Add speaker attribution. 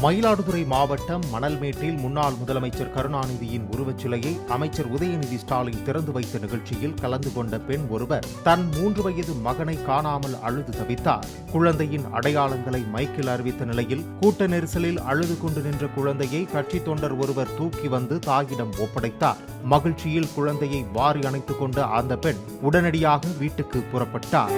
Speaker 1: மயிலாடுதுறை மாவட்டம் மணல்மேட்டில் முன்னாள் முதலமைச்சர் கருணாநிதியின் உருவச்சிலையை அமைச்சர் உதயநிதி ஸ்டாலின் திறந்து வைத்த நிகழ்ச்சியில் கலந்து கொண்ட பெண் ஒருவர் தன் 3 வயது மகனை காணாமல் அழுது தவித்தார். குழந்தையின் அடையாளங்களை மைக்கில் அறிவித்த நிலையில் கூட்ட நெரிசலில் அழுது கொண்டு நின்ற குழந்தையை கட்சி தொண்டர் ஒருவர் தூக்கி வந்து தாயிடம் ஒப்படைத்தார். மகிழ்ச்சியில் குழந்தையை வாரி அணைத்துக் கொண்ட அந்த பெண் உடனடியாக வீட்டுக்கு புறப்பட்டார்.